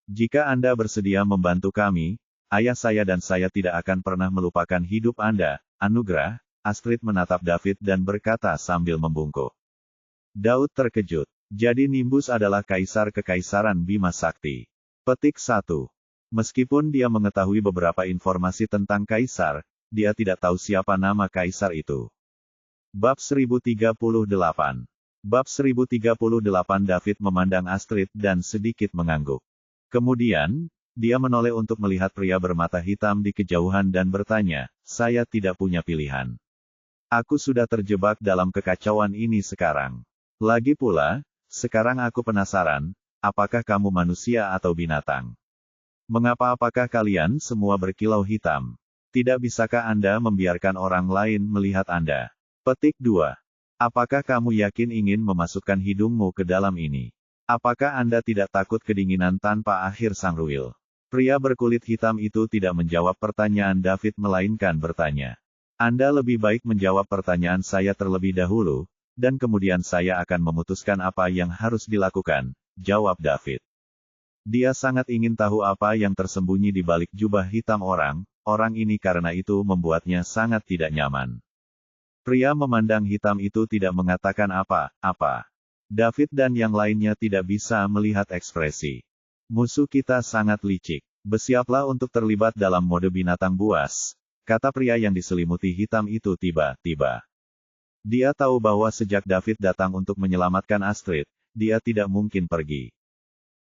Jika Anda bersedia membantu kami, ayah saya dan saya tidak akan pernah melupakan hidup Anda, anugerah. Astrid menatap David dan berkata sambil membungkuk. Daud terkejut. Jadi Nimbus adalah Kaisar Kekaisaran Bima Sakti. Petik 1. Meskipun dia mengetahui beberapa informasi tentang Kaisar, dia tidak tahu siapa nama Kaisar itu. Bab 1038. Bab 1038 David memandang Astrid dan sedikit mengangguk. Kemudian, dia menoleh untuk melihat pria bermata hitam di kejauhan dan bertanya, saya tidak punya pilihan. Aku sudah terjebak dalam kekacauan ini sekarang. Lagi pula, sekarang aku penasaran, apakah kamu manusia atau binatang? Apakah kalian semua berkilau hitam? Tidak bisakah Anda membiarkan orang lain melihat Anda? Petik 2. Apakah kamu yakin ingin memasukkan hidungmu ke dalam ini? Apakah Anda tidak takut kedinginan tanpa akhir Sangruil? Pria berkulit hitam itu tidak menjawab pertanyaan David melainkan bertanya. Anda lebih baik menjawab pertanyaan saya terlebih dahulu, dan kemudian saya akan memutuskan apa yang harus dilakukan, jawab David. Dia sangat ingin tahu apa yang tersembunyi di balik jubah hitam orang ini karena itu membuatnya sangat tidak nyaman. Pria memandang hitam itu tidak mengatakan apa-apa. David dan yang lainnya tidak bisa melihat ekspresi. Musuh kita sangat licik. Bersiaplah untuk terlibat dalam mode binatang buas, kata pria yang diselimuti hitam itu tiba-tiba. Dia tahu bahwa sejak David datang untuk menyelamatkan Astrid, dia tidak mungkin pergi.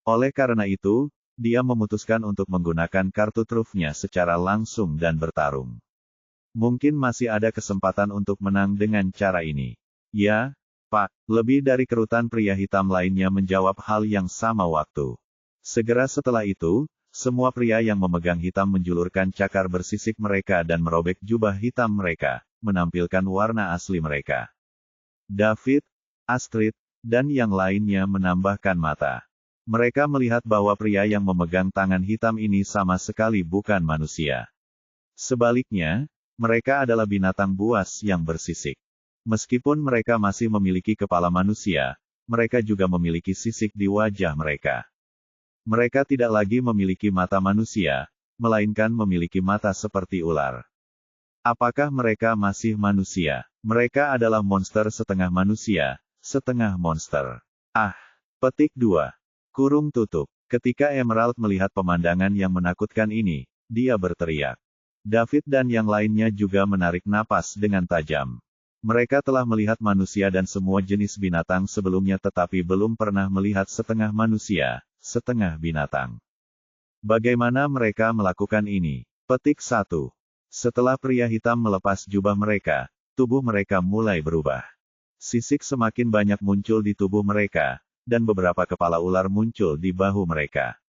Oleh karena itu, dia memutuskan untuk menggunakan kartu trufnya secara langsung dan bertarung. Mungkin masih ada kesempatan untuk menang dengan cara ini. Ya, Pak, lebih dari kerutan pria hitam lainnya menjawab hal yang sama waktu. Segera setelah itu, semua pria yang memegang hitam menjulurkan cakar bersisik mereka dan merobek jubah hitam mereka, menampilkan warna asli mereka. David, Astrid, dan yang lainnya menambahkan mata. Mereka melihat bahwa pria yang memegang tangan hitam ini sama sekali bukan manusia. Sebaliknya, mereka adalah binatang buas yang bersisik. Meskipun mereka masih memiliki kepala manusia, mereka juga memiliki sisik di wajah mereka. Mereka tidak lagi memiliki mata manusia, melainkan memiliki mata seperti ular. Apakah mereka masih manusia? Mereka adalah monster setengah manusia, setengah monster. Petik 2. Kurung tutup. Ketika Emerald melihat pemandangan yang menakutkan ini, dia berteriak. David dan yang lainnya juga menarik napas dengan tajam. Mereka telah melihat manusia dan semua jenis binatang sebelumnya tetapi belum pernah melihat setengah manusia, setengah binatang. Bagaimana mereka melakukan ini? Petik 1. Setelah pria hitam melepas jubah mereka, tubuh mereka mulai berubah. Sisik semakin banyak muncul di tubuh mereka, dan beberapa kepala ular muncul di bahu mereka.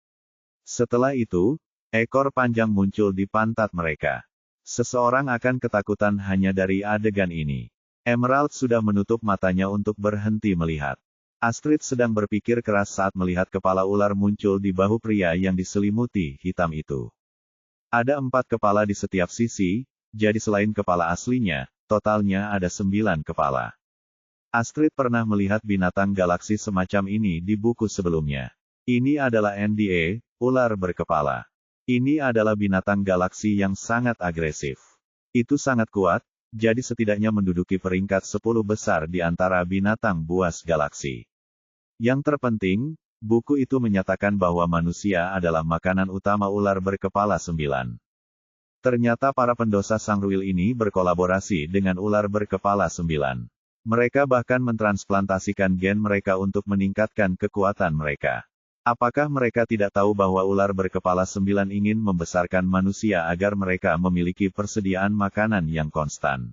Setelah itu, ekor panjang muncul di pantat mereka. Seseorang akan ketakutan hanya dari adegan ini. Emerald sudah menutup matanya untuk berhenti melihat. Astrid sedang berpikir keras saat melihat kepala ular muncul di bahu pria yang diselimuti hitam itu. Ada 4 kepala di setiap sisi, jadi selain kepala aslinya, totalnya ada 9 kepala. Astrid pernah melihat binatang galaksi semacam ini di buku sebelumnya. Ini adalah NDA, ular berkepala. Ini adalah binatang galaksi yang sangat agresif. Itu sangat kuat, jadi setidaknya menduduki peringkat 10 besar di antara binatang buas galaksi. Yang terpenting, buku itu menyatakan bahwa manusia adalah makanan utama ular berkepala 9. Ternyata para pendosa Sangruil ini berkolaborasi dengan ular berkepala 9. Mereka bahkan mentransplantasikan gen mereka untuk meningkatkan kekuatan mereka. Apakah mereka tidak tahu bahwa ular berkepala 9 ingin membesarkan manusia agar mereka memiliki persediaan makanan yang konstan?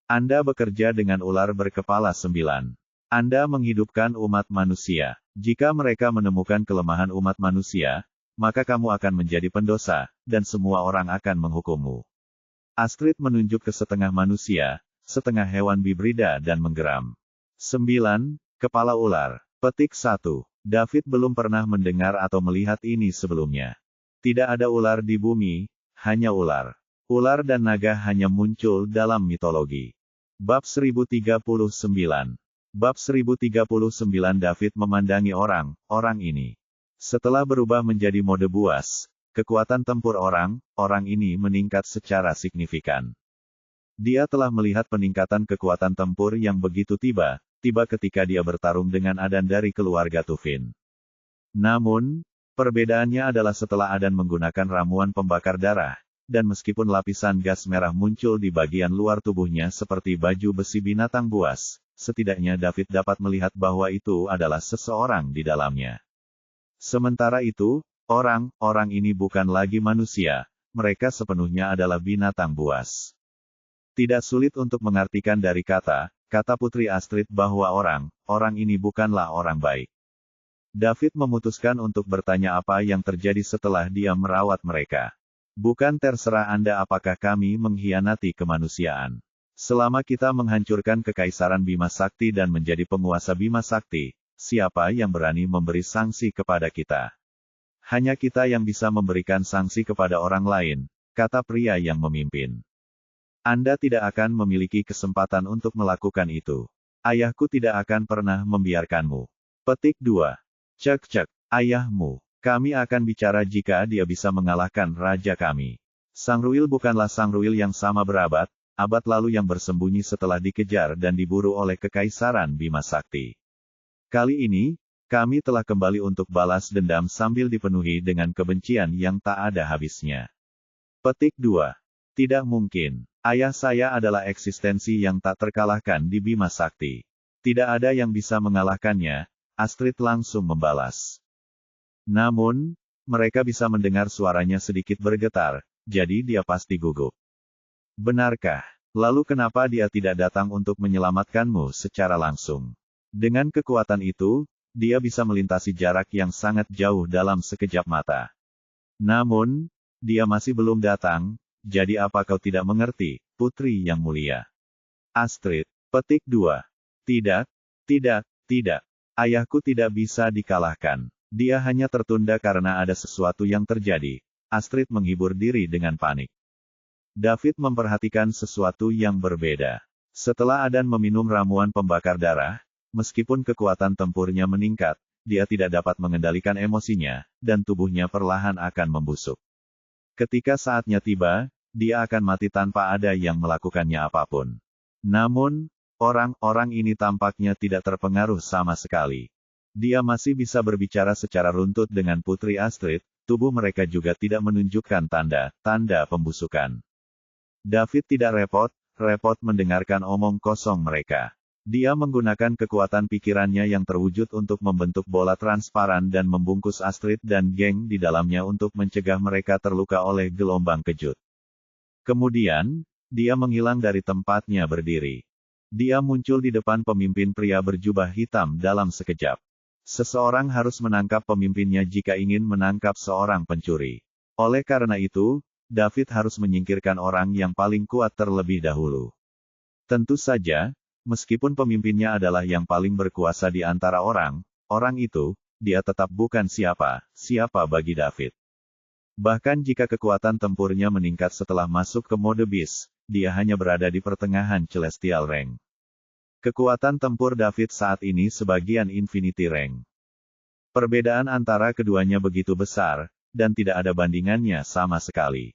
Anda bekerja dengan ular berkepala 9. Anda menghidupkan umat manusia. Jika mereka menemukan kelemahan umat manusia, maka kamu akan menjadi pendosa, dan semua orang akan menghukummu. Astrid menunjuk ke setengah manusia, setengah hewan bibrida dan menggeram. 9. Kepala ular. Petik 1. David belum pernah mendengar atau melihat ini sebelumnya. Tidak ada ular di bumi, hanya ular. Ular dan naga hanya muncul dalam mitologi. Bab 1039. Bab 1039 David memandangi orang ini. Setelah berubah menjadi mode buas, kekuatan tempur orang ini meningkat secara signifikan. Dia telah melihat peningkatan kekuatan tempur yang begitu tiba ketika dia bertarung dengan Adan dari keluarga Tufin. Namun, perbedaannya adalah setelah Adan menggunakan ramuan pembakar darah, dan meskipun lapisan gas merah muncul di bagian luar tubuhnya seperti baju besi binatang buas, setidaknya David dapat melihat bahwa itu adalah seseorang di dalamnya. Sementara itu, orang ini bukan lagi manusia, mereka sepenuhnya adalah binatang buas. Tidak sulit untuk mengartikan dari kata Putri Astrid bahwa orang ini bukanlah orang baik. David memutuskan untuk bertanya apa yang terjadi setelah dia merawat mereka. Bukan terserah Anda apakah kami mengkhianati kemanusiaan. Selama kita menghancurkan kekaisaran Bima Sakti dan menjadi penguasa Bima Sakti, siapa yang berani memberi sanksi kepada kita? Hanya kita yang bisa memberikan sanksi kepada orang lain, kata pria yang memimpin. Anda tidak akan memiliki kesempatan untuk melakukan itu. Ayahku tidak akan pernah membiarkanmu. Petik 2. Cek, ayahmu. Kami akan bicara jika dia bisa mengalahkan raja kami. Sangruil bukanlah Sangruil yang sama abad lalu yang bersembunyi setelah dikejar dan diburu oleh kekaisaran Bima Sakti. Kali ini, kami telah kembali untuk balas dendam sambil dipenuhi dengan kebencian yang tak ada habisnya. Petik 2. Tidak mungkin. Ayah saya adalah eksistensi yang tak terkalahkan di Bima Sakti. Tidak ada yang bisa mengalahkannya, Astrid langsung membalas. Namun, mereka bisa mendengar suaranya sedikit bergetar, jadi dia pasti gugup. Benarkah? Lalu kenapa dia tidak datang untuk menyelamatkanmu secara langsung? Dengan kekuatan itu, dia bisa melintasi jarak yang sangat jauh dalam sekejap mata. Namun, dia masih belum datang. Jadi apa kau tidak mengerti, putri yang mulia? Astrid. Petik 2. Tidak. Ayahku tidak bisa dikalahkan. Dia hanya tertunda karena ada sesuatu yang terjadi. Astrid menghibur diri dengan panik. David memperhatikan sesuatu yang berbeda. Setelah Adan meminum ramuan pembakar darah, meskipun kekuatan tempurnya meningkat, dia tidak dapat mengendalikan emosinya, dan tubuhnya perlahan akan membusuk. Ketika saatnya tiba, dia akan mati tanpa ada yang melakukannya apapun. Namun, orang ini tampaknya tidak terpengaruh sama sekali. Dia masih bisa berbicara secara runtut dengan Putri Astrid, tubuh mereka juga tidak menunjukkan tanda-tanda pembusukan. David tidak repot, repot mendengarkan omong kosong mereka. Dia menggunakan kekuatan pikirannya yang terwujud untuk membentuk bola transparan dan membungkus Astrid dan geng di dalamnya untuk mencegah mereka terluka oleh gelombang kejut. Kemudian, dia menghilang dari tempatnya berdiri. Dia muncul di depan pemimpin pria berjubah hitam dalam sekejap. Seseorang harus menangkap pemimpinnya jika ingin menangkap seorang pencuri. Oleh karena itu, David harus menyingkirkan orang yang paling kuat terlebih dahulu. Tentu saja, meskipun pemimpinnya adalah yang paling berkuasa di antara orang itu, dia tetap bukan siapa bagi David. Bahkan jika kekuatan tempurnya meningkat setelah masuk ke mode beast, dia hanya berada di pertengahan Celestial Rank. Kekuatan tempur David saat ini sebagian Infinity Rank. Perbedaan antara keduanya begitu besar, dan tidak ada bandingannya sama sekali.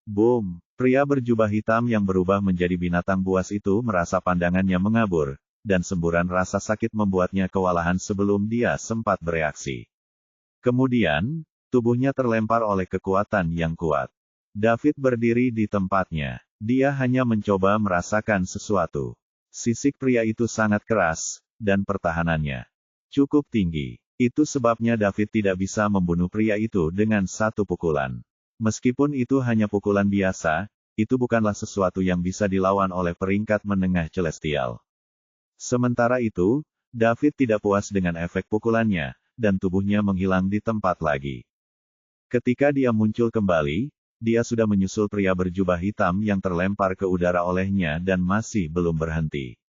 Boom! Pria berjubah hitam yang berubah menjadi binatang buas itu merasa pandangannya mengabur, dan semburan rasa sakit membuatnya kewalahan sebelum dia sempat bereaksi. Kemudian, tubuhnya terlempar oleh kekuatan yang kuat. David berdiri di tempatnya. Dia hanya mencoba merasakan sesuatu. Sisik pria itu sangat keras, dan pertahanannya cukup tinggi. Itu sebabnya David tidak bisa membunuh pria itu dengan satu pukulan. Meskipun itu hanya pukulan biasa, itu bukanlah sesuatu yang bisa dilawan oleh peringkat menengah Celestial. Sementara itu, David tidak puas dengan efek pukulannya, dan tubuhnya menghilang di tempat lagi. Ketika dia muncul kembali, dia sudah menyusul pria berjubah hitam yang terlempar ke udara olehnya dan masih belum berhenti.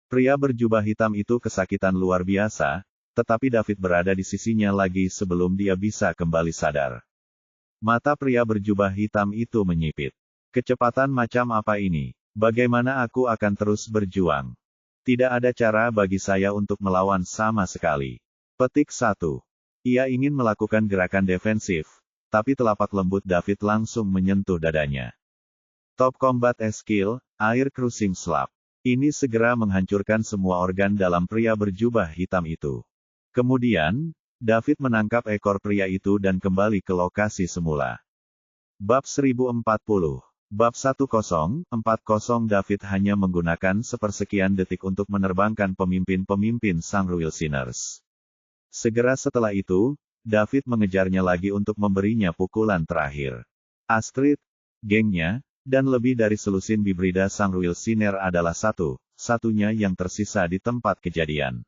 Pria berjubah hitam itu kesakitan luar biasa, tetapi David berada di sisinya lagi sebelum dia bisa kembali sadar. Mata pria berjubah hitam itu menyipit. Kecepatan macam apa ini? Bagaimana aku akan terus berjuang? Tidak ada cara bagi saya untuk melawan sama sekali. Petik 1. Ia ingin melakukan gerakan defensif, tapi telapak lembut David langsung menyentuh dadanya. Top Combat Skill, Air Crushing Slap. Ini segera menghancurkan semua organ dalam pria berjubah hitam itu. Kemudian, David menangkap ekor pria itu dan kembali ke lokasi semula. Bab 1040. Bab 1040 David hanya menggunakan sepersekian detik untuk menerbangkan pemimpin-pemimpin Sangruil Sinners. Segera setelah itu, David mengejarnya lagi untuk memberinya pukulan terakhir. Astrid, gengnya, dan lebih dari selusin bibrida Sangruil Sinner adalah satu-satunya yang tersisa di tempat kejadian.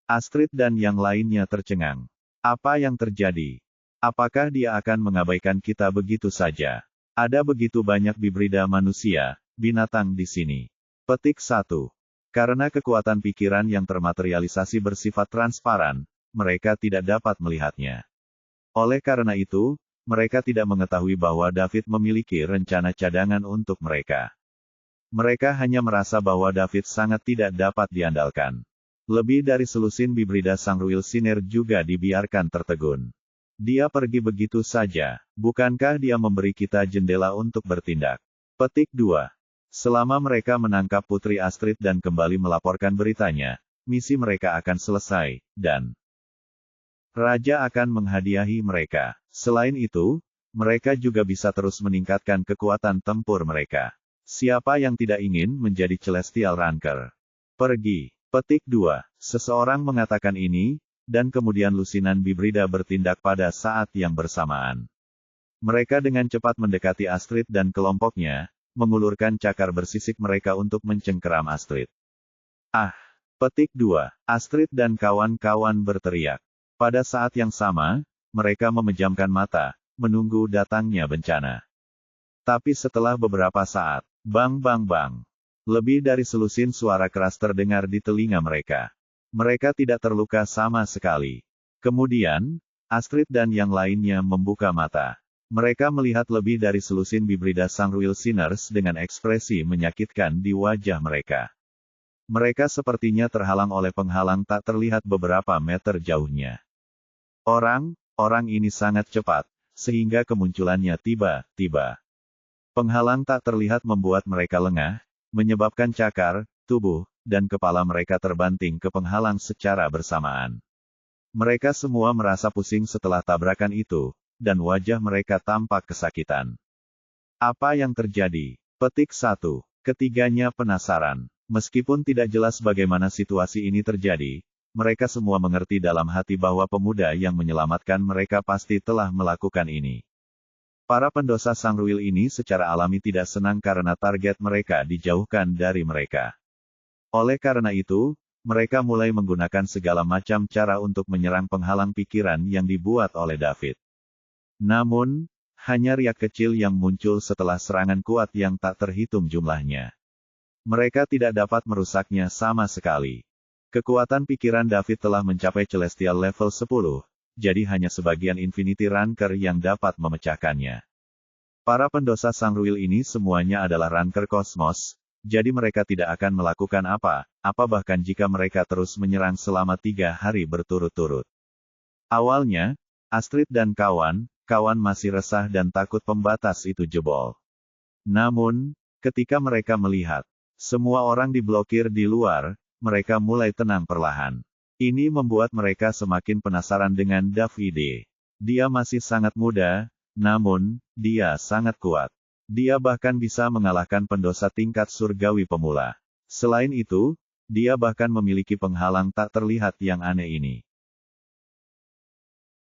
Astrid dan yang lainnya tercengang. Apa yang terjadi? Apakah dia akan mengabaikan kita begitu saja? Ada begitu banyak bibrida manusia, binatang di sini. Petik 1. Karena kekuatan pikiran yang termaterialisasi bersifat transparan, mereka tidak dapat melihatnya. Oleh karena itu, mereka tidak mengetahui bahwa David memiliki rencana cadangan untuk mereka. Mereka hanya merasa bahwa David sangat tidak dapat diandalkan. Lebih dari selusin bibrida Sangruil Sinner juga dibiarkan tertegun. Dia pergi begitu saja, bukankah dia memberi kita jendela untuk bertindak? Petik 2. Selama mereka menangkap Putri Astrid dan kembali melaporkan beritanya, misi mereka akan selesai, dan Raja akan menghadiahi mereka. Selain itu, mereka juga bisa terus meningkatkan kekuatan tempur mereka. Siapa yang tidak ingin menjadi Celestial Ranker? Pergi. Petik 2. Seseorang mengatakan ini, dan kemudian lusinan bibrida bertindak pada saat yang bersamaan. Mereka dengan cepat mendekati Astrid dan kelompoknya, mengulurkan cakar bersisik mereka untuk mencengkeram Astrid. Ah! Petik 2. Astrid dan kawan-kawan berteriak. Pada saat yang sama, mereka memejamkan mata, menunggu datangnya bencana. Tapi setelah beberapa saat, bang bang bang. Lebih dari selusin suara keras terdengar di telinga mereka. Mereka tidak terluka sama sekali. Kemudian, Astrid dan yang lainnya membuka mata. Mereka melihat lebih dari selusin bibrida Sangruil Sinners dengan ekspresi menyakitkan di wajah mereka. Mereka sepertinya terhalang oleh penghalang tak terlihat beberapa meter jauhnya. Orang ini sangat cepat, sehingga kemunculannya tiba-tiba. Penghalang tak terlihat membuat mereka lengah, menyebabkan cakar, tubuh, dan kepala mereka terbanting ke penghalang secara bersamaan. Mereka semua merasa pusing setelah tabrakan itu, dan wajah mereka tampak kesakitan. Apa yang terjadi? Petik 1. Ketiganya penasaran. Meskipun tidak jelas bagaimana situasi ini terjadi, mereka semua mengerti dalam hati bahwa pemuda yang menyelamatkan mereka pasti telah melakukan ini. Para pendosa Sangruil ini secara alami tidak senang karena target mereka dijauhkan dari mereka. Oleh karena itu, mereka mulai menggunakan segala macam cara untuk menyerang penghalang pikiran yang dibuat oleh David. Namun, hanya riak kecil yang muncul setelah serangan kuat yang tak terhitung jumlahnya. Mereka tidak dapat merusaknya sama sekali. Kekuatan pikiran David telah mencapai Celestial level 10, jadi hanya sebagian Infinity Ranker yang dapat memecahkannya. Para pendosa Sangruil ini semuanya adalah Ranker Kosmos, jadi mereka tidak akan melakukan apa-apa bahkan jika mereka terus menyerang selama 3 hari berturut-turut. Awalnya, Astrid dan kawan masih resah dan takut pembatas itu jebol. Namun, ketika mereka melihat semua orang diblokir di luar, mereka mulai tenang perlahan. Ini membuat mereka semakin penasaran dengan David. Dia masih sangat muda, namun, dia sangat kuat. Dia bahkan bisa mengalahkan pendosa tingkat surgawi pemula. Selain itu, dia bahkan memiliki penghalang tak terlihat yang aneh ini.